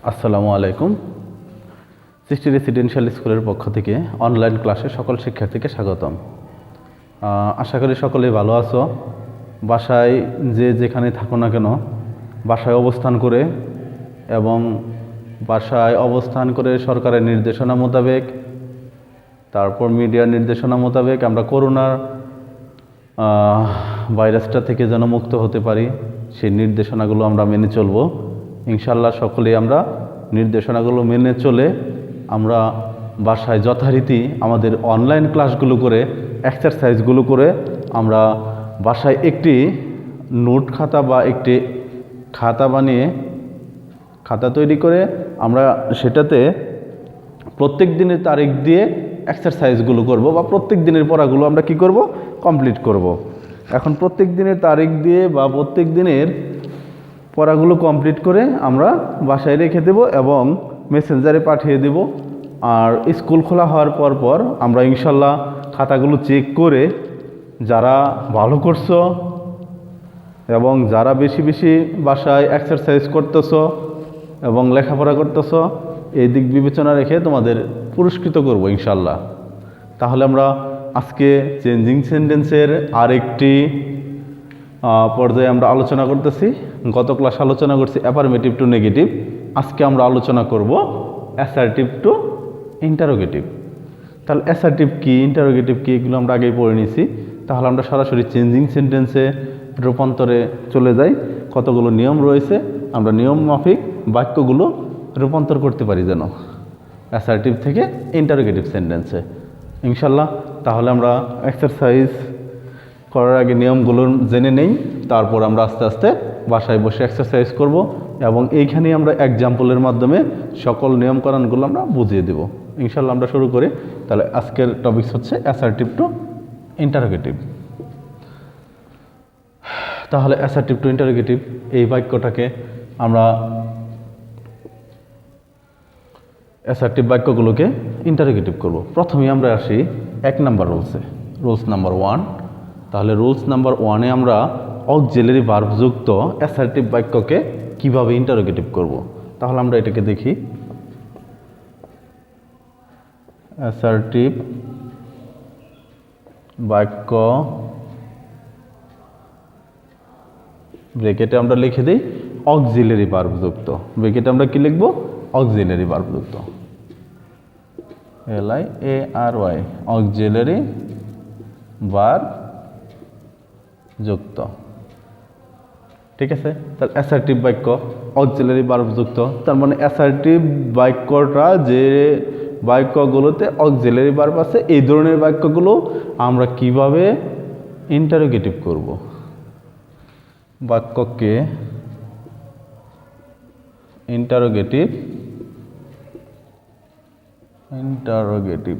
আসসালামু আলাইকুম। সৃষ্টি রেসিডেন্সিয়াল স্কুলের পক্ষ থেকে অনলাইন ক্লাসে সকল শিক্ষার্থীকে স্বাগতম। আশা করি সকলেই ভালো আছো। বাসায় যে যেখানে থাকো না কেন, বাসায় অবস্থান করে এবং বাসায় অবস্থান করে সরকারের নির্দেশনা মোতাবেক, তারপর মিডিয়ার নির্দেশনা মোতাবেক আমরা করোনার ভাইরাসটা থেকে যেন মুক্ত হতে পারি, সেই নির্দেশনাগুলো আমরা মেনে চলব। ইনশাল্লাহ সকলেই আমরা নির্দেশনাগুলো মেনে চলে আমরা বাসায় যথারীতি আমাদের অনলাইন ক্লাসগুলো করে, এক্সারসাইজগুলো করে আমরা বাসায় একটি নোট খাতা বা একটি খাতা বানিয়ে খাতা তৈরি করে আমরা সেটাতে প্রত্যেক দিনের তারিখ দিয়ে এক্সারসাইজগুলো করব বা প্রত্যেক দিনের পড়াগুলো আমরা কি করব, কমপ্লিট করব। এখন প্রত্যেক দিনের তারিখ দিয়ে বা প্রত্যেক দিনের পড়াগুলো কমপ্লিট করে আমরা বাসায় রেখে দেব এবং মেসেঞ্জারে পাঠিয়ে দেব। আর স্কুল খোলা হওয়ার পর আমরা ইনশাল্লাহ খাতাগুলো চেক করে যারা ভালো করছো এবং যারা বেশি বেশি বাসায় এক্সারসাইজ করতেছো এবং লেখাপড়া করতেছো, এই দিক বিবেচনা রেখে তোমাদের পুরস্কৃত করব ইনশাল্লাহ। তাহলে আমরা আজকে চেঞ্জিং সেন্টেন্সের আরেকটি পর্যায়ে আমরা আলোচনা করতেছি। গত ক্লাস আলোচনা করছি অ্যাফার্মেটিভ টু নেগেটিভ, আজকে আমরা আলোচনা করব অ্যাসার্টিভ টু ইন্টারোগেটিভ। তাহলে অ্যাসার্টিভ কি, ইন্টারোগেটিভ কি, এগুলো আমরা আগেই পড়ে নিয়েছি। তাহলে আমরা সরাসরি চেঞ্জিং সেন্টেন্সে রূপান্তরে চলে যাই। কতগুলো নিয়ম রয়েছে, আমরা নিয়ম মাফিক বাক্যগুলো রূপান্তর করতে পারি যেন অ্যাসার্টিভ থেকে ইন্টারোগেটিভ সেন্টেন্সে ইনশাল্লাহ। তাহলে আমরা এক্সারসাইজ করার আগে নিয়মগুলো জেনে নেই, তারপর আমরা আস্তে আস্তে বাসায় বসে এক্সারসাইজ করব এবং এইখানেই আমরা এক্সাম্পলের মাধ্যমে সকল নিয়মকানুনগুলো আমরা বুঝিয়ে দেব ইনশাল্লাহ। আমরা শুরু করি। তাহলে আজকের টপিকস হচ্ছে অ্যাসার্টিভ টু ইন্টারোগেটিভ। তাহলে অ্যাসার্টিভ টু ইন্টারোগেটিভ এই বাক্যটাকে আমরা অ্যাসার্টিভ বাক্যগুলোকে ইন্টারোগেটিভ করব। প্রথমেই আমরা আসি 1 নাম্বার রুলসে, রুলস নাম্বার 1। তাহলে রুলস নাম্বার 1-এ আমরা অক্সিলারি ভার্ব যুক্ত অ্যাসার্টিভ বাক্যকে কিভাবে ইন্টারোগেটিভ করব। তাহলে আমরা এটাকে দেখি। অ্যাসার্টিভ বাক্য ব্রেকেটে আমরা লিখে দিই অক্সিলারি ভার্ব যুক্ত। ব্রেকেটে আমরা কি লিখব, অক্সিলারি ভার্ব যুক্ত, LIARY, অক্সিলারি ভার্ব যুক্ত। ঠিক আছে। তাহলে অ্যাসার্টিভ বাক্য অক্সিলারি ভার্ব যুক্ত, তার মানে অ্যাসার্টিভ বাক্যটা যে বাক্যগুলোতে অক্সিলারি ভার্ব আছে, এই ধরনের বাক্যগুলো আমরা কিভাবে ইন্টারোগেটিভ করব। বাক্যকে ইন্টারোগেটিভ ইন্টারোগেটিভ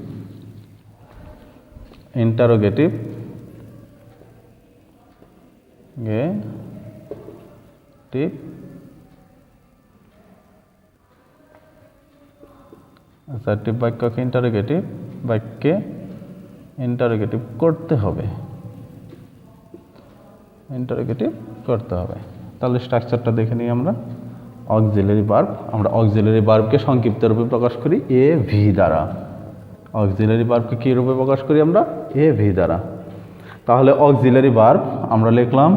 ইন্টারোগেটিভ অ্যাসার্টিভ বাক্যকে ইন্টারোগেটিভ বাক্যে ইন্টারোগেটিভ করতে হবে, ইন্টারোগেটিভ করতে হবে। তাহলে স্ট্রাকচারটা দেখে নিই আমরা। অক্সিলারি ভার্ব, আমরা অক্সিলারি ভার্বকে সংক্ষিপ্ত রূপে প্রকাশ করি AV দ্বারা। অক্সিলারি ভার্বকে কী রূপে প্রকাশ করি আমরা, AV দ্বারা। তাহলে অক্সিলারি ভার্ব আমরা লিখলাম,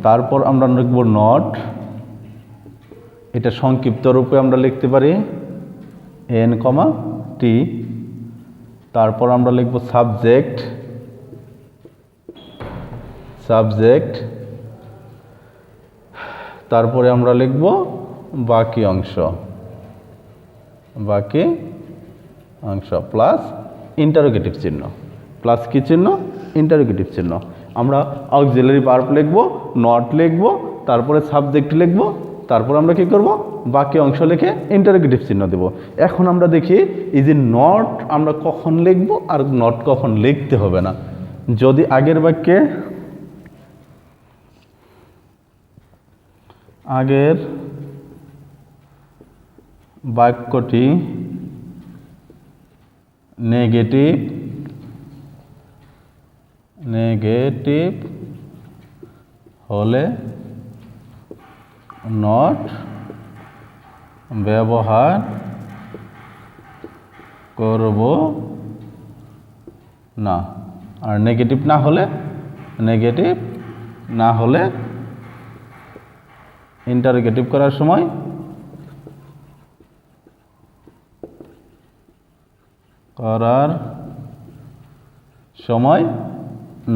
তারপর আমরা লিখব নট, এটা সংক্ষিপ্ত রূপে আমরা লিখতে পারি N, T। তারপর আমরা লিখব সাবজেক্ট, সাবজেক্ট। তারপরে আমরা লিখব বাকি অংশ, বাকি অংশ প্লাস ইন্টারোগেটিভ চিহ্ন, প্লাস কি চিহ্ন, ইন্টারোগেটিভ চিহ্ন। আমরা অক্সিলারি ভার্ব লিখব, নট লিখব, তারপরে সাবজেক্ট লিখব, তারপর আমরা কি করব, বাকি অংশ লিখে ইন্টারোগেটিভ চিহ্ন দেব। এখন আমরা দেখি এই যে নট আমরা কখন লিখব আর নট কখন লিখতে হবে না। যদি আগের বাক্যে আগের বাক্যটি নেগেটিভ নেগেটিভ হলে নট ব্যবহার করব না। আর নেগেটিভ না হলে ইন্টারোগেটিভ করার সময়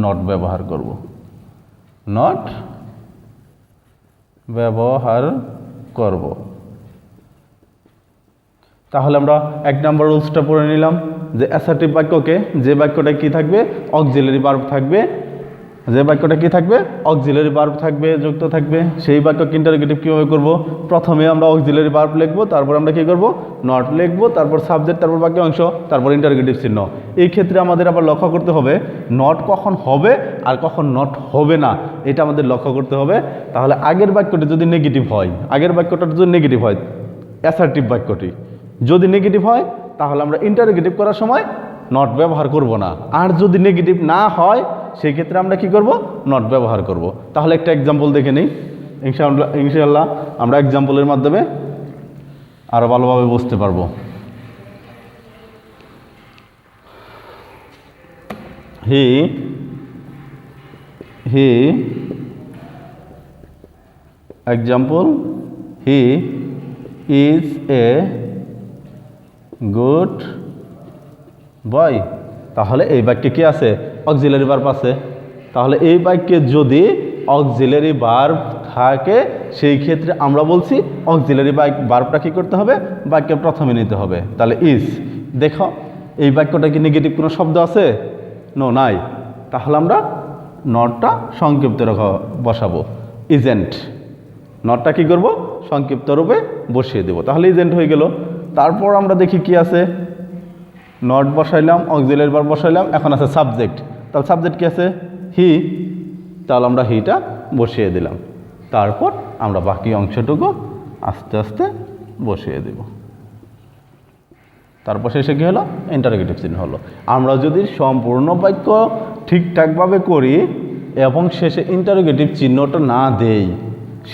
নট ব্যবহার করব। নট ব্যবহার করব। তাহলে আমরা 1 নম্বর রুলসটা পড়ে নিলাম যে অ্যাসার্টিভ বাক্যকে যে বাক্যটা কি থাকবে, অক্সিলারি ভার্ব থাকবে। যে বাক্যটা কি থাকবে, অক্সিলারি ভার্ব থাকবে, যুক্ত থাকবে। সেই বাক্যকে ইন্টারোগেটিভ কীভাবে করব? প্রথমে আমরা অক্সিলারি ভার্ব লিখব, তারপর আমরা কি করব, নট লিখব, তারপর সাবজেক্ট, তারপর বাক্য অংশ, তারপর ইন্টারোগেটিভ চিহ্ন। এই ক্ষেত্রে আমাদের আবার লক্ষ্য করতে হবে নট কখন হবে আর কখন নট হবে না, এটা আমাদের লক্ষ্য করতে হবে। তাহলে আগের বাক্যটি যদি নেগেটিভ হয়, অ্যাসার্টিভ বাক্যটি যদি নেগেটিভ হয় তাহলে আমরা ইন্টারোগেটিভ করার সময় নট ব্যবহার করব না। আর যদি নেগেটিভ না হয় সেই ক্ষেত্রে আমরা কি করব, নট ব্যবহার করব। তাহলে একটা এক্সাম্পল দেখে নিই, ইনশাআল্লাহ আমরা এক্সাম্পলের মাধ্যমে আরো ভালোভাবে বুঝতে পারবো। He example, he is a good boy. তাহলে এই বাক্যে কি আছে, অক্সিলারি ভার্ব আছে। তাহলে এই বাক্যে যদি অক্সিলারি ভার্ব থাকে সেই ক্ষেত্রে আমরা বলছি অক্সিলারি ভার্বটা কি করতে হবে, বাক্যে প্রথমে নিতে হবে। তাহলে ইজ, দেখো এই বাক্যটা কি নেগেটিভ কোনো শব্দ আছে? নো, নাই। তাহলে আমরা নটটা সংক্ষিপ্ত বসাবো, ইজেন্ট। নটটা কি করব, সংক্ষিপ্ত রূপে বসিয়ে দেব। তাহলে ইজেন্ট হয়ে গেল। তারপর আমরা দেখি কি আছে, নট বসাইলাম, অক্সিলারি ভার্ব বসাইলাম, এখন আছে সাবজেক্ট। তাহলে সাবজেক্ট কি আছে, হি। তাহলে আমরা হিটা বসিয়ে দিলাম। তারপর আমরা বাকি অংশটুকু আস্তে আস্তে বসিয়ে দেব। তারপর শেষে কী হলো, ইন্টারোগেটিভ চিহ্ন হলো। আমরা যদি সম্পূর্ণ বাক্য ঠিকঠাকভাবে করি এবং শেষে ইন্টারোগেটিভ চিহ্নটা না দেই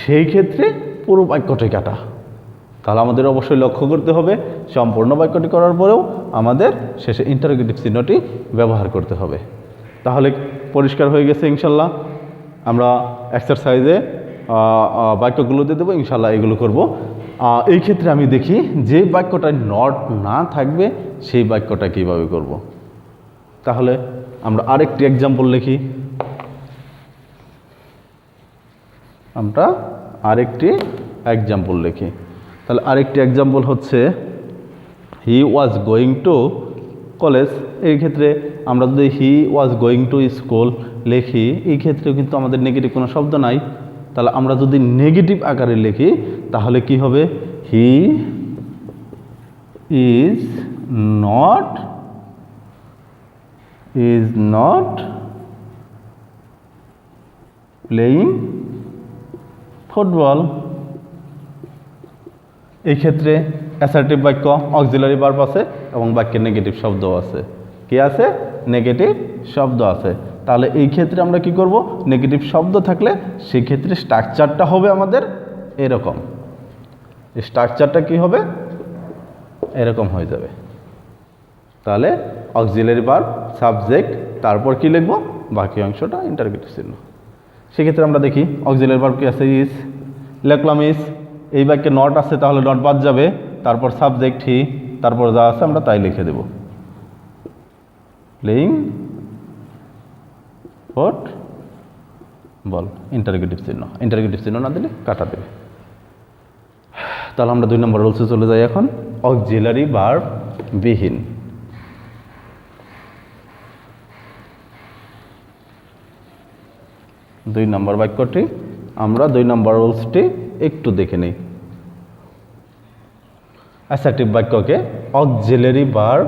সেই ক্ষেত্রে পুরো বাক্যটি কাটা। তাহলে আমাদের অবশ্যই লক্ষ্য করতে হবে সম্পূর্ণ বাক্যটি করার পরেও আমাদের শেষে ইন্টারোগেটিভ চিহ্নটি ব্যবহার করতে হবে। তাহলে পরিষ্কার হয়ে গেছে ইনশাল্লাহ। আমরা এক্সারসাইজে বাক্যগুলো দিয়ে দেবো, ইনশাল্লাহ এগুলো করব। এই ক্ষেত্রে আমি দেখি যে বাক্যটায় নট না থাকবে সেই বাক্যটা কীভাবে করব। তাহলে আমরা আরেকটি এক্সাম্পল লিখি। তাহলে আরেকটি এক্সাম্পল হচ্ছে হি ওয়াজ গোয়িং টু কলেজ। এই ক্ষেত্রে আমরা যদি হি ওয়াজ গোয়িং টু স্কুল লিখি, এই ক্ষেত্রেও কিন্তু আমাদের নেগেটিভ কোনো শব্দ নাই। তাহলে আমরা যদি নেগেটিভ আকারে লিখি তাহলে কি হবে, he is not playing football. এই ক্ষেত্রে অ্যাসার্টিভ বাক্য, অক্সিলারি ভার্ব আছে এবং বাক্যে নেগেটিভ শব্দ আছে। কি আছে, নেগেটিভ শব্দ আছে। তাহলে এই ক্ষেত্রে আমরা কি করব, নেগেটিভ শব্দ থাকলে সেই ক্ষেত্রে স্ট্রাকচারটা হবে আমাদের এরকম। স্ট্রাকচারটা কি হবে, এরকম হয়ে যাবে। তাহলে অক্সিলারি ভার্ব, সাবজেক্ট, তারপর কি লিখব, বাকি অংশটা ইন্টারোগেটিভ চিহ্ন। সেক্ষেত্রে আমরা দেখি অক্সিলারি ভার্ব কি আছে, ইজ, লিখলাম ইজ। এই বাক্যে নট আছে তাহলে নট বাদ যাবে, তারপর সাবজেক্ট হি, তারপর যা আছে আমরা তাই লিখে দেব, প্লেয়িং ফুটবল, ইন্টারোগেটিভ চিহ্ন না দিলে কাটা দেবে। তাহলে আমরা 2 নম্বর রুলসে চলে যাই এখন, অক্সিলারি ভার্ব বিহীন। দুই নম্বর বাক্যটি আমরা 2 নম্বর রুলসটি একটু দেখে নিই। অ্যাসার্টিভ বাক্যকে অক্সিলারি ভার্ব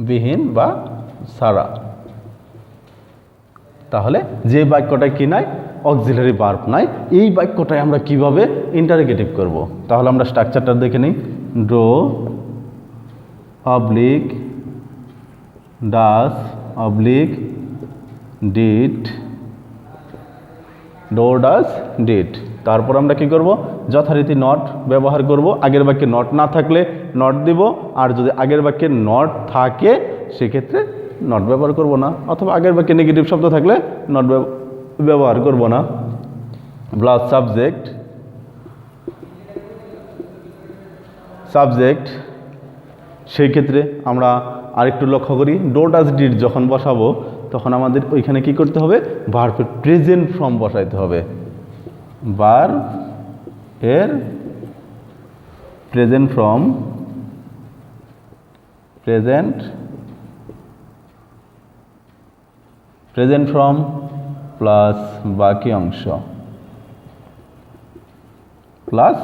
বিহীন বা ছাড়া। তাহলে যে বাক্যটা কি নাই, অক্সিলারি ভার্ব নাই, এই বাক্যটাই আমরা কিভাবে ইন্টারোগেটিভ করব। তাহলে আমরা স্ট্রাকচারটা দেখে নিই। Do, oblique, does, oblique did, do does did. তারপর আমরা কি করব, যথারীতি নট ব্যবহার করব। আগের বাক্যে নট না থাকলে নট দিব, আর যদি আগের বাক্যে নট থাকে সেক্ষেত্রে নট ব্যবহার করব না, অথবা আগের বাক্যে নেগেটিভ শব্দ থাকলে নট ব্যবহার করব না। প্লাস সাবজেক্ট, সাবজেক্ট সেই ক্ষেত্রে আমরা আরেকটু লক্ষ্য করি, ডো ডাজ ডিড যখন বসাবো তখন আমাদের ওইখানে কি করতে হবে, ভার্বের প্রেজেন্ট ফর্ম বসাইতে হবে। ভার্ব এর present form, present form plus বাকি অংশ প্লাস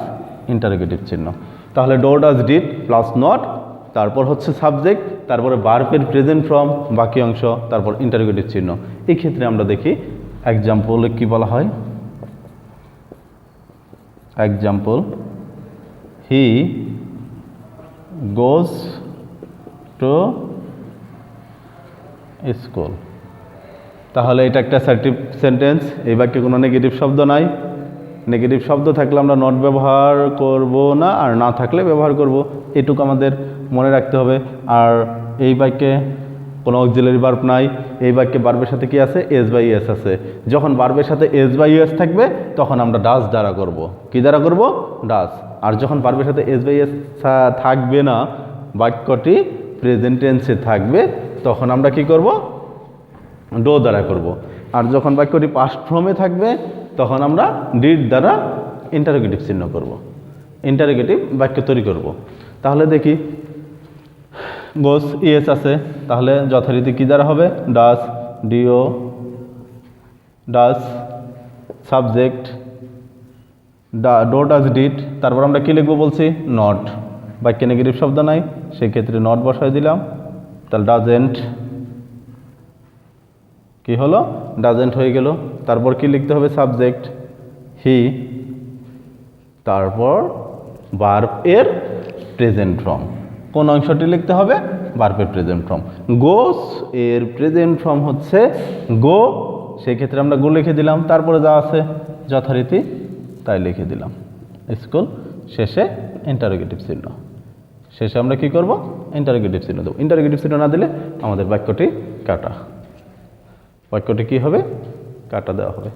ইন্টারোগেটিভ চিহ্ন। তাহলে do does did plus not, তারপর হচ্ছে সাবজেক্ট, তারপরে ভার্বের প্রেজেন্ট ফর্ম, বাকি অংশ, তারপর ইন্টারোগেটিভ চিহ্ন। এই ক্ষেত্রে আমরা দেখি এক্সাম্পলে কি বলা হয়। Example, he goes to school. তাহলে এটা একটা অ্যাসার্টিভ সেন্টেন্স, এই বাক্যে কোনো নেগেটিভ শব্দ নাই। নেগেটিভ শব্দ থাকলে আমরা নট ব্যবহার করব না, আর না থাকলে ব্যবহার করব, এটুকু আমাদের মনে রাখতে হবে। আর এই বাক্যে কোনো অক্সিলারি ভার্ব নাই। এই বাক্যে ভার্বের সাথে কি আছে, এস বাই এস আছে। যখন ভার্বের সাথে এস বাই এস থাকবে তখন আমরা ডাজ দ্বারা করব। কি দ্বারা করব, ডাজ। আর যখন ভার্বের সাথে এস বাই এস থাকবে না, বাক্যটি প্রেজেন্ট টেন্সে থাকবে, তখন আমরা কি করব, ডো দ্বারা করব। আর যখন বাক্যটি পাস্ট ফর্মে থাকবে তখন আমরা ডিড দ্বারা ইন্টারোগেটিভ চিহ্ন করব, ইন্টারোগেটিভ বাক্য তৈরি করব। তাহলে দেখি, গোস ইয়েস আছে, তাহলে যথারীতি কী দ্বারা হবে, does, do does, subject do does did, তারপর আমরা কী লিখবো বলছি, নট। বাক্যে নেগেটিভ শব্দ নাই, সেক্ষেত্রে নট বসাই দিলাম। তাহলে ডাজেন্ট, কি হলো, ডাজেন্ট হয়ে গেল। তারপর কি লিখতে হবে, সাবজেক্ট হি, তারপর ভার্ব এর প্রেজেন্ট ফর্ম। কোন অংশটি লিখতে হবে, ভার্বের প্রেজেন্ট ফর্ম। গোস এর প্রেজেন্ট ফর্ম হচ্ছে গো, সেই ক্ষেত্রে আমরা গো লিখে দিলাম। তারপরে যা আছে যথারীতি তাই লিখে দিলাম, স্কুল। শেষে ইন্টারোগেটিভ চিহ্ন, শেষে আমরা কি করব, ইন্টারোগেটিভ চিহ্ন দেবো। ইন্টারোগেটিভ চিহ্ন না দিলে আমাদের বাক্যটি কাটা, বাক্যটি কী হবে, কাটা দেওয়া হবে।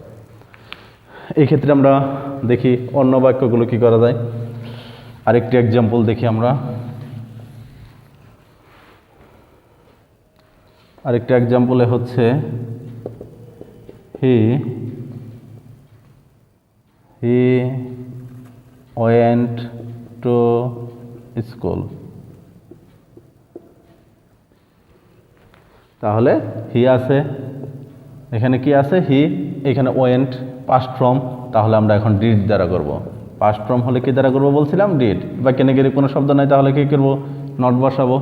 এই ক্ষেত্রে আমরা দেখি অন্য বাক্যগুলো কি করা যায়। আরেকটি এক্সাম্পল দেখি আমরা। আরেকটি এক্সাম্পলে হচ্ছে হি ওয়েন্ট টু স্কুল। তাহলে হি আছে, এখানে কি আছে, হি, এখানে ওয়েন্ট পাস্ট ফর্ম, তাহলে আমরা এখন ডিড দ্বারা করব। পাস্ট ফর্ম হলে কি দ্বারা করব বলছিলাম, ডিড। বাক্যে নেগেটিভ কোনো শব্দ নাই, তাহলে কি করব, নট বসাবো।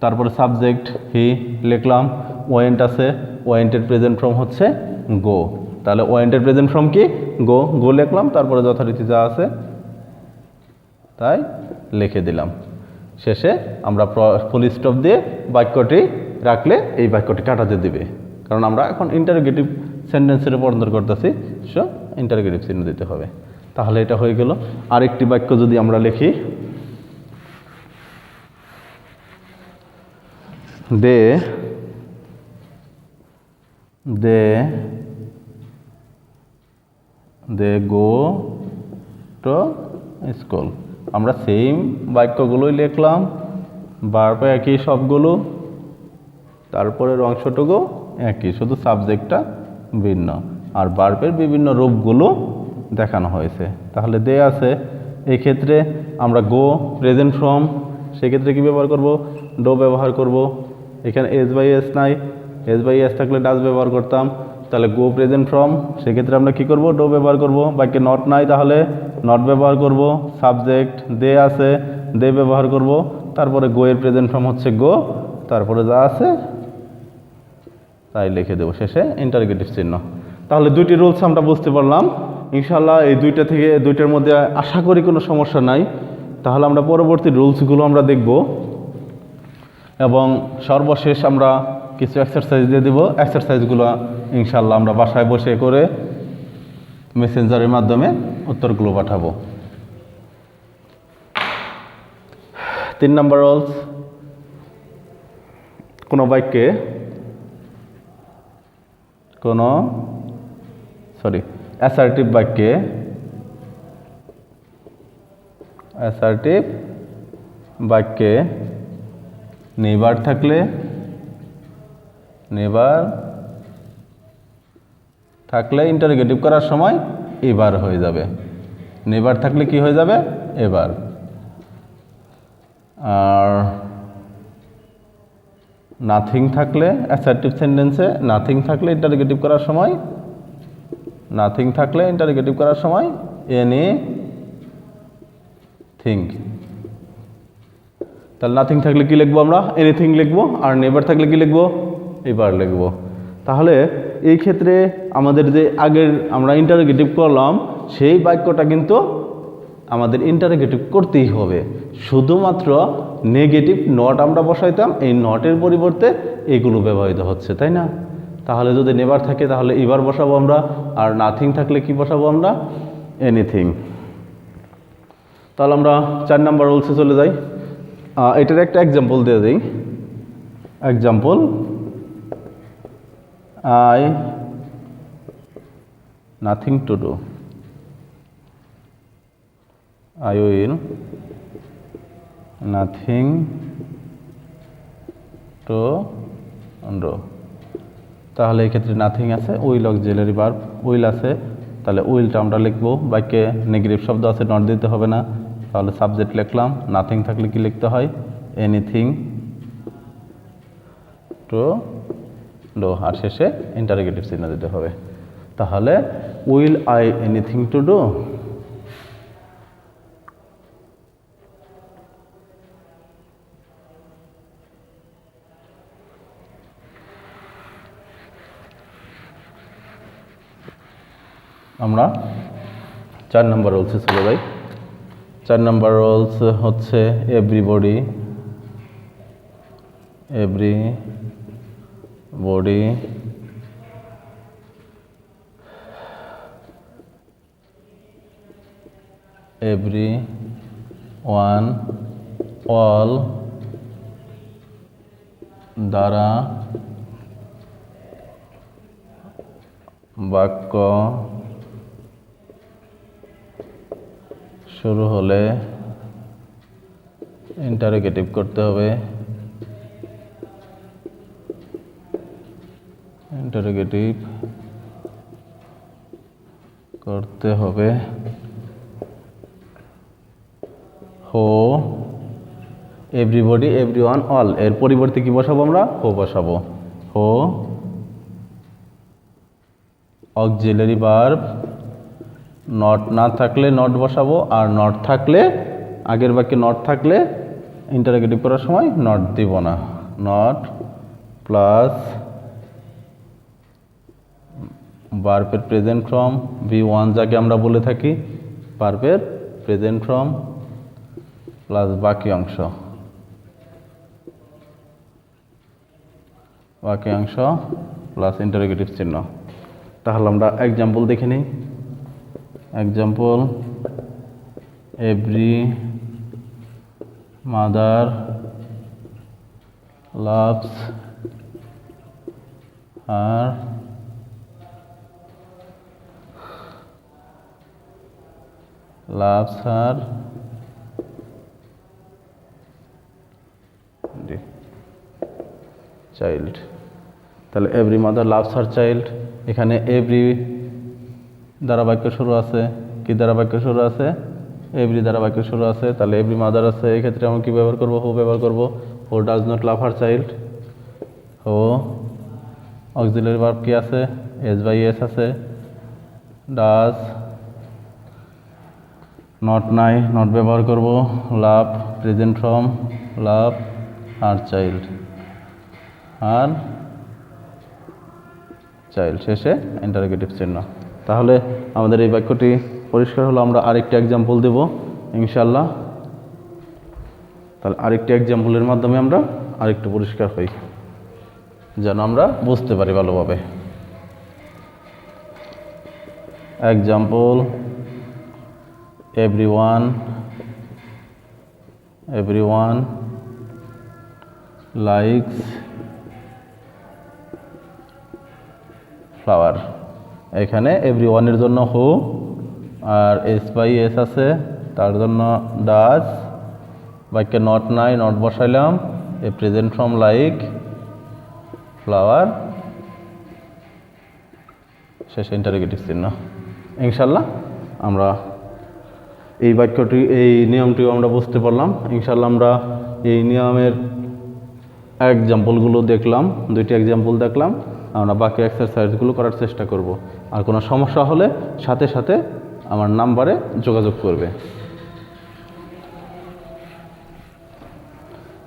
তারপরে সাবজেক্ট হি লিখলাম, ওয়েন্ট আছে, ওয়েন্টের প্রেজেন্ট ফর্ম হচ্ছে গো, তাহলে ওয়েন্টের প্রেজেন্ট ফর্ম কি, গো। গো লিখলাম, তারপরে যথারীতি যা আছে তাই লিখে দিলাম। শেষে আমরা ফুল স্টপ দিয়ে বাক্যটি রাখলে এই বাক্যটি কাটাতে দিবে, কারণ আমরা এখন ইন্টারোগেটিভ সেন্টেন্সে রূপান্তর করতেছি, সো ইন্টারোগেটিভ চিহ্ন দিতে হবে। তাহলে এটা হয়ে গেল। আরেকটি বাক্য যদি আমরা লিখি, দে গো টু স্কুল। আমরা সেম বাক্যগুলোই লিখলাম, ভার্ব একই সবগুলো, তারপরের অংশটুকু একই, শুধু সাবজেক্টটা ভিন্ন, আর ভার্বের বিভিন্ন রূপগুলো দেখানো হয়েছে। তাহলে দে আছে, এই ক্ষেত্রে আমরা গো প্রেজেন্ট ফর্ম, সেক্ষেত্রে কি ব্যবহার করব, ডো ব্যবহার করব। এখানে এস বাই এস নাই, এস বাই এস থাকলে ডাজ ব্যবহার করতাম। তাহলে গো প্রেজেন্ট ফর্ম, সেক্ষেত্রে আমরা কি করব, ডো ব্যবহার করব। বাক্যে নট নাই, তাহলে নট ব্যবহার করব। সাবজেক্ট দে আছে, দে ব্যবহার করব। তারপরে গো এর প্রেজেন্ট ফর্ম হচ্ছে গো, তারপরে যা আছে তাই লিখে দেবো, শেষে ইন্টারোগেটিভ চিহ্ন। তাহলে দুইটি রুলস আমরা বুঝতে পারলাম। ইনশাআল্লাহ এই দুইটার মধ্যে আশা করি কোনো সমস্যা নাই। তাহলে আমরা পরবর্তী রুলসগুলো আমরা দেখব, এবং সর্বশেষ আমরা কিছু এক্সারসাইজ দিয়ে দিব, এক্সারসাইজগুলো ইনশাল্লাহ আমরা বাসায় বসে করে মেসেঞ্জারের মাধ্যমে উত্তরগুলো পাঠাবো। 3 নাম্বার রুলস, কোনো বাক্যে অ্যাসার্টিভ বাক্যে নেভার থাকলে ইন্টারোগেটিভ করার সময় এবার হয়ে যাবে। নেভার থাকলে কি হয়ে যাবে? এবার। আর নাথিং থাকলে অ্যাসার্টিভ সেন্টেন্সে নাথিং থাকলে ইন্টারোগেটিভ করার সময় এনিথিং। তাহলে নাথিং থাকলে কি লিখবো আমরা? এনিথিং লিখবো। আর নেভার থাকলে কি লিখবো? এবার লিখবো। তাহলে এই ক্ষেত্রে আমাদের যে আগের আমরা ইন্টারোগেটিভ করলাম সেই বাক্যটা কিন্তু আমাদের ইন্টারোগেটিভ করতেই হবে। শুধুমাত্র নেগেটিভ নট আমরা বসাইতাম, এই নটের পরিবর্তে এগুলো ব্যবহৃত হচ্ছে, তাই না? তাহলে যদি নেভার থাকে তাহলে এবার বসাবো আমরা, আর নাথিং থাকলে কি বসাবো আমরা? এনিথিং। তাহলে আমরা 4 নাম্বার রুলসে চলে যাই। এটার একটা এক্সাম্পল দিয়ে দিই। Example, I nothing to do, I will nothing to do। তাহলে এই ক্ষেত্রে নাথিং আছে, উইল অক্সিলারি ভার্ব উইল আছে, তাহলে উইলটা আমরা লিখবো। বাক্যে নেগেটিভ শব্দ আছে, নট দিতে হবে না। তাহলে সাবজেক্ট লিখলাম। নাথিং থাকলে কি লিখতে হয়? এনিথিং টু ডু, আর শেষে ইন্টারোগেটিভ চিহ্ন দিতে হবে। তাহলে will I anything to do? আমরা 4 নম্বর রুলসে চলে যাই। 4 নম্বর রুলস হচ্ছে এভরিবডি এভরিওয়ান অল দ্বারা বাক্য শুরু হলে ইন্টারোগেটিভ করতে হবে। হো, এভরিবডি এভরিওয়ান অল এর পরিবর্তে কি বসাবো আমরা? হো বসাবো। হো অক্সিলারি ভার্ব, নট না থাকলে নট বসাবো, আর নট থাকলে আগের বাক্যে নট থাকলে ইন্টারোগেটিভ করার সময় নট দিব না। নট প্লাস ভার্বের প্রেজেন্ট ফর্ম V1 যাকে আমরা বলে থাকি, ভার্বের প্রেজেন্ট ফর্ম প্লাস বাকি অংশ প্লাস ইন্টারোগেটিভ চিহ্ন। তাহলে আমরা এক্সাম্পল দেখে নিই। Example, every mother loves her child. তাহলে every mother loves her child, এখানে এভরি দ্বারা বাক্য শুরু আছে। কি দ্বারা বাক্য শুরু আছে? এভরি দ্বারা বাক্য শুরু আছে। তাহলে এভরি মাদার আছে, এই ক্ষেত্রে আমরা কি ব্যবহার করব? হো ব্যবহার করব। হো does not love her child. হো অক্সিলারি ভার্ব কি আছে? এস বাই এস আছে। ডাজ নট নাই, নট ব্যবহার করব। লাভ প্রেজেন্ট ফর্ম লাভ আর চাইল্ড, শেষে ইন্টারোগেটিভ চিহ্ন। তাহলে আমাদের এই বাক্যটি পরিষ্কার হলো। আমরা আরেকটি এক্সাম্পল দেব ইনশাল্লাহ। তাহলে আরেকটি এক্সাম্পলের মাধ্যমে আমরা আরেকটু পরিষ্কার হই। যেন আমরা বুঝতে পারি ভালোভাবে। Example, everyone likes flower। এখানে everyone এর জন্য who আর s বাই s আছে, তার জন্য does, বাক্যে নট নাই, নট বসাইলাম, এ প্রেজেন্ট ফর্ম লাইক ফ্লাওয়ার, শেষে ইন্টারোগেটিভ চিহ্ন। ইনশাল্লাহ আমরা এই বাক্যটি, এই নিয়মটিও আমরা বুঝতে পারলাম। ইনশাল্লাহ আমরা এই নিয়মের এক্সাম্পলগুলো দেখলাম, 2টি এক্সাম্পল দেখলাম, আমরা বাকি এক্সারসাইজগুলো করার চেষ্টা করব। আর কোনো সমস্যা হলে সাথে সাথে আমার নাম্বারে যোগাযোগ করবে।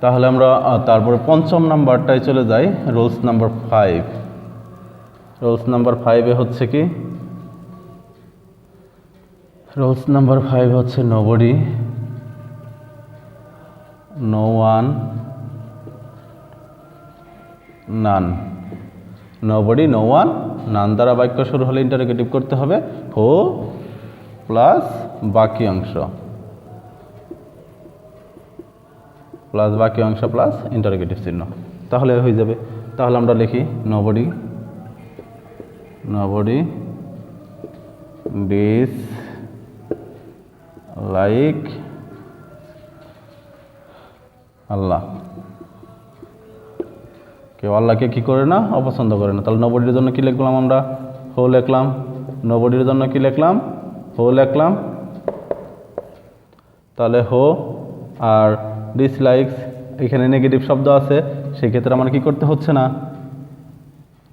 তাহলে আমরা তারপরে 5ম নাম্বারটায় চলে যাই, রুলস নাম্বার 5। রুলস নাম্বার 5-এ হচ্ছে কি, রুলস নাম্বার 5 হচ্ছে নোবডি, নো ওয়ান, নান। নোবডি, নো ওয়ান, নান দ্বারা বাক্য শুরু হলে ইন্টারোগেটিভ করতে হবে হো প্লাস বাকি অংশ, প্লাস বাকি অংশ প্লাস ইন্টারোগেটিভ চিহ্ন, তাহলে হয়ে যাবে। তাহলে আমরা লিখি নোবডি ডিস লাইক আল্লাহ। কেউ আল্লাহকে কি করে না, অপছন্দ করে না। তাহলে নোবডির জন্য কি লিখলাম আমরা, হো লিখলাম। নোবডির জন্য কি লিখলাম, হো লিখলাম। তাহলে হো আর ডিসলাইকস, এখানে নেগেটিভ শব্দ আছে, সেক্ষেত্রে আমার কি করতে হচ্ছে না,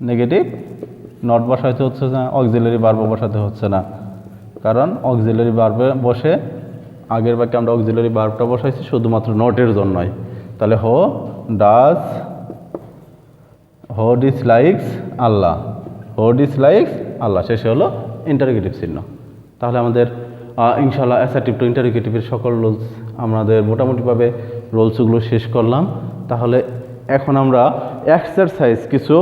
নেগেটিভ নট বসাইতে হচ্ছে না, অক্সিলারি ভার্ব বসাতে হচ্ছে না, কারণ অক্সিলারি ভার্বে বসে আগের বাক্যে আমরা অক্সিলারি ভার্বটা বসাইছি শুধুমাত্র নটের জন্যই। তাহলে হো ডিসলাইকস আল্লাহ, হো ডিসলাইকস আল্লাহ, শেষে হলো ইন্টারোগেটিভ চিহ্ন। তাহলে আমাদের ইনশাআল্লাহ অ্যাসার্টিভ টু ইন্টারোগেটিভের সকল রুলস আমাদের মোটামুটিভাবে রুলসগুলো শেষ করলাম। তাহলে এখন আমরা এক্সারসাইজ কিছু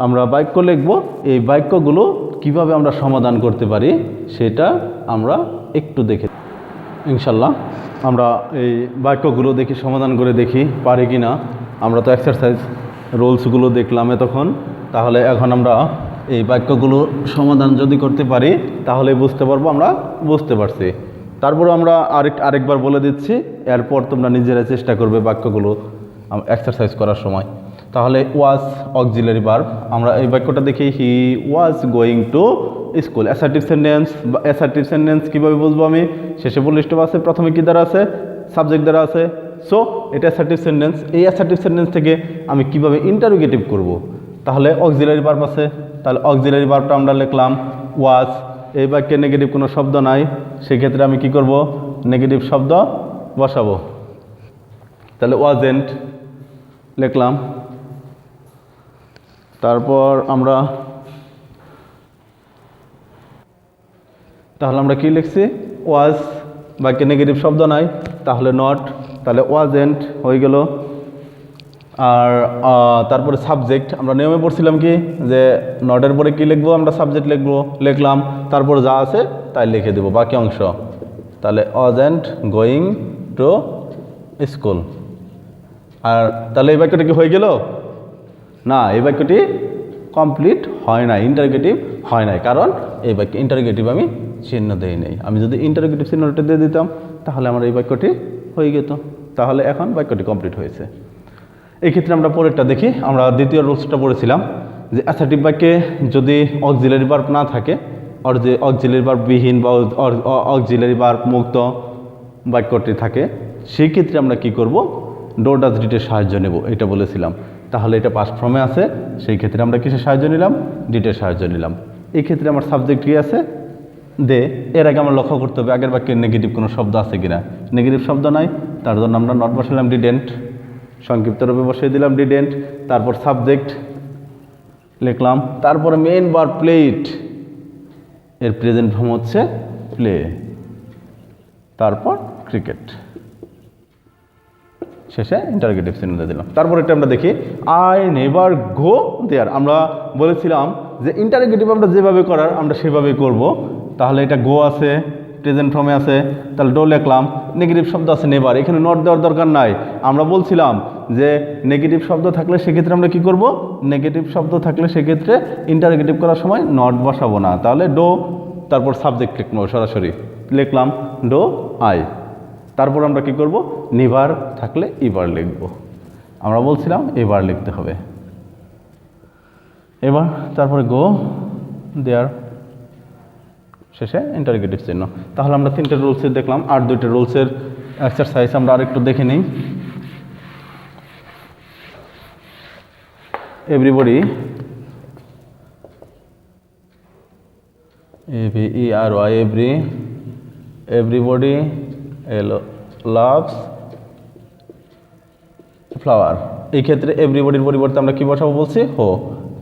আমরা বাক্য লিখব, এই বাক্যগুলো কিভাবে আমরা সমাধান করতে পারি সেটা আমরা একটু দেখে ইনশাল্লাহ আমরা এই বাক্যগুলো দেখি, সমাধান করে দেখি পারি কি না। আমরা তো এক্সারসাইজ রুলসগুলো দেখলাম এতক্ষণ, তাহলে এখন আমরা এই বাক্যগুলো সমাধান যদি করতে পারি তাহলে বুঝতে পারবো আমরা বুঝতে পারছি। তারপরে আমরা আরেকবার বলে দিচ্ছি, এরপর তোমরা নিজেরা চেষ্টা করবে বাক্যগুলো এক্সারসাইজ করার সময়। তাহলে ওয়াজ অক্সিলারি ভার্ব, আমরা এই বাক্যটা দেখি, he was going to school. Assertive sentence, assertive sentence কীভাবে বুঝবো আমি, শেষে ফুল স্টপ আছে, প্রথমে কী দ্বারা আছে, সাবজেক্ট দ্বারা আছে। সো এটা অ্যাসার্টিভ সেন্টেন্স। এই অ্যাসার্টিভ সেন্টেন্স থেকে আমি কিভাবে ইন্টারোগেটিভ করব, তাহলে অক্সিলারি ভার্ব আছে, তাহলে অক্সিলারি ভার্বটা আমরা লিখলাম ওয়াজ। এই বাক্যে নেগেটিভ কোনো শব্দ নাই, সেক্ষেত্রে আমি কি করব, নেগেটিভ শব্দ বসাবো। তাহলে ওয়াজেন্ট লিখলাম। তারপর আমরা কি লিখছি, ওয়াজ, বাক্যে নেগেটিভ শব্দ নাই, তাহলে নট, তাহলে ওয়াজেন্ট হয়ে গেল। আর তারপরে সাবজেক্ট, আমরা নিয়মে পড়ছিলাম কি যে নটের পরে কি লিখবো, আমরা সাবজেক্ট লিখলাম, তারপর যা আছে তাই লিখে দেবো বাকি অংশ। তাহলে ওয়াজেন্ট গোয়িং টু স্কুল। আর তাহলে এই বাক্যটা কি হয়ে গেল না, এই বাক্যটি কমপ্লিট হয় না, ইন্টারোগেটিভ হয় নাই, কারণ এই বাক্যে ইন্টারোগেটিভ আমি চিহ্ন দেই নাই। আমি যদি ইন্টারোগেটিভ চিহ্নটা দিয়ে দিতাম তাহলে আমার এই বাক্যটি হয়ে যেত, তাহলে এখন বাক্যটি কমপ্লিট হয়েছে। এই ক্ষেত্রে আমরা পরেরটা দেখি, আমরা দ্বিতীয় রুলসটা পড়েছিলাম যে অ্যাসার্টিভ বাক্যে যদি অক্সিলারি ভার্ব না থাকে, অক্সিলারি ভার্ব বিহীন বা অক্সিলারি ভার্ব মুক্ত বাক্যটি থাকে, সেই ক্ষেত্রে আমরা কি করব, ডো ডাজ ডিটের সাহায্য নেব, এটা বলেছিলাম। তাহলে এটা পাস্ট ফর্মে আছে, সেই ক্ষেত্রে আমরা কিসের সাহায্য নিলাম, ডিটের সাহায্য নিলাম। এই ক্ষেত্রে আমার সাবজেক্ট কি আছে, দে। এর আগে আমরা লক্ষ্য করতে হবে আগের বাক্যে নেগেটিভ কোনো শব্দ আছে কিনা, নেগেটিভ শব্দ নাই, তার জন্য আমরা নট বসালাম ডিডেন্ট, সংক্ষিপ্ত রূপে বসিয়ে দিলাম ডিডেন্ট। তারপর সাবজেক্ট লিখলাম, তারপরে মেইন ভার্ব প্লেড, এর প্রেজেন্ট ফর্ম হচ্ছে প্লে, তারপর ক্রিকেট, শেষে ইন্টারোগেটিভ চিহ্ন দিয়ে দিলাম। তারপর এটা আমরা দেখি আই নেভার গো দেয়ার। আমরা বলেছিলাম যে ইন্টারোগেটিভ আমরা যেভাবে করার আমরা সেভাবেই করব। তাহলে এটা গো আছে, প্রেজেন্ট ফর্মে আছে, তাহলে ডো লিখলাম। নেগেটিভ শব্দ আছে নেভার, এখানে নট দেওয়ার দরকার নাই। আমরা বলছিলাম যে নেগেটিভ শব্দ থাকলে সেক্ষেত্রে আমরা কি করব, নেগেটিভ শব্দ থাকলে সেক্ষেত্রে ইন্টারোগেটিভ করার সময় নট বসাবো না। তাহলে ডো, তারপর সাবজেক্ট লিখবো, সরাসরি লিখলাম ডো আই। তারপর আমরা কি করব, নেভার থাকলে এবার লিখব। আমরা বলছিলাম এবার লিখতে হবে। এবার তারপরে গো দেয়ার, শেষে ইন্টারোগেটিভ চিহ্ন। তাহলে আমরা 3টে রুলসের দেখলাম, আর 2টে রুলসের এক্সারসাইজ আমরা আরেকটু দেখে নিই। Everybody, EVERY, everybody loves flower. এই ক্ষেত্রে এভরিবডির পরিবর্তে আমরা কি বসাবো বলছি, হো।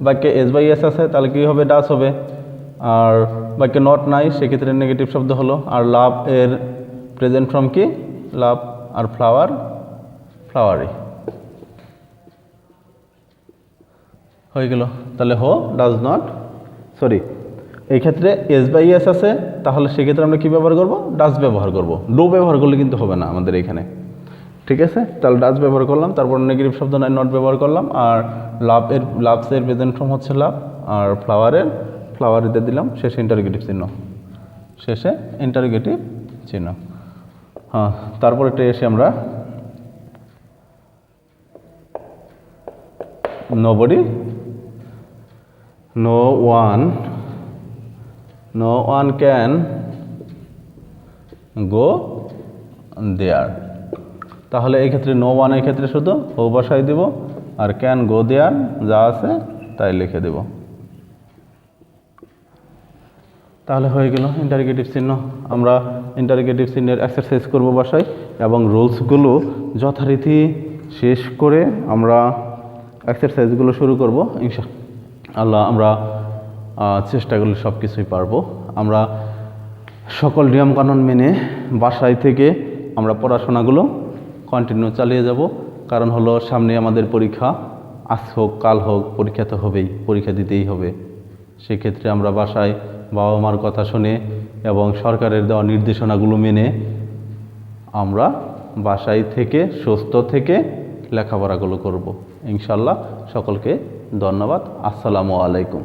বাক্যে এস বাই এস আছে, তাহলে কি হবে, ডাস হবে। আর বাক্যে নট নাই, সেক্ষেত্রে নেগেটিভ শব্দ হলো। আর লাভ এর প্রেজেন্ট ফর্ম কি, লাভ। আর ফ্লাওয়ার, ফ্লাওয়ারি। হয়ে গেল। তাহলে হো ডাজ নট, সরি, এই ক্ষেত্রে এস বাই এস আছে, তাহলে সেক্ষেত্রে আমরা কি ব্যবহার করব, ডাজ ব্যবহার করব। ডো ব্যবহার করলে কিন্তু হবে না আমাদের এখানে, ঠিক আছে। তাহলে ডাজ ব্যবহার করলাম, তারপর নেগেটিভ শব্দ নাই, নট ব্যবহার করলাম। আর লাভসের প্রেজেন্ট ফর্ম হচ্ছে লাভ, আর ফ্লাওয়ারের ফ্লাওয়ারিতে দিলাম, শেষে ইন্টারোগেটিভ চিহ্ন, শেষে ইন্টারোগেটিভ চিহ্ন। হ্যাঁ, তারপর এটা এসে আমরা nobody, no one can go there। তাহলে এই ক্ষেত্রে নো ওয়ান, এই ক্ষেত্রে শুধু ও বসাই দেব, আর ক্যান গো দেয়ার যা আছে তাই লিখে দেব। তাহলে হয়ে গেল ইন্টারোগেটিভ চিহ্ন। আমরা ইন্টারোগেটিভ চিহ্নের এক্সারসাইজ করব বাসায়, এবং রুলসগুলো যথারীতি শেষ করে আমরা এক্সারসাইজগুলো শুরু করব ইনশাআল্লাহ। আমরা চেষ্টা করলে সব কিছুই পারবো। আমরা সকল নিয়মকানুন মেনে বাসায় থেকে আমরা পড়াশোনাগুলো কন্টিনিউ চালিয়ে যাব। কারণ হলো সামনে আমাদের পরীক্ষা, আজ হোক কাল হোক পরীক্ষা তো হবেই, পরীক্ষা দিতেই হবে। সেক্ষেত্রে আমরা বাসায় বাবা মার কথা শুনে এবং সরকারের দেওয়া নির্দেশনাগুলো মেনে আমরা বাসায় থেকে সুস্থ থেকে লেখাপড়াগুলো করব ইনশাআল্লাহ। সকলকে ধন্যবাদ। আসসালামু আলাইকুম।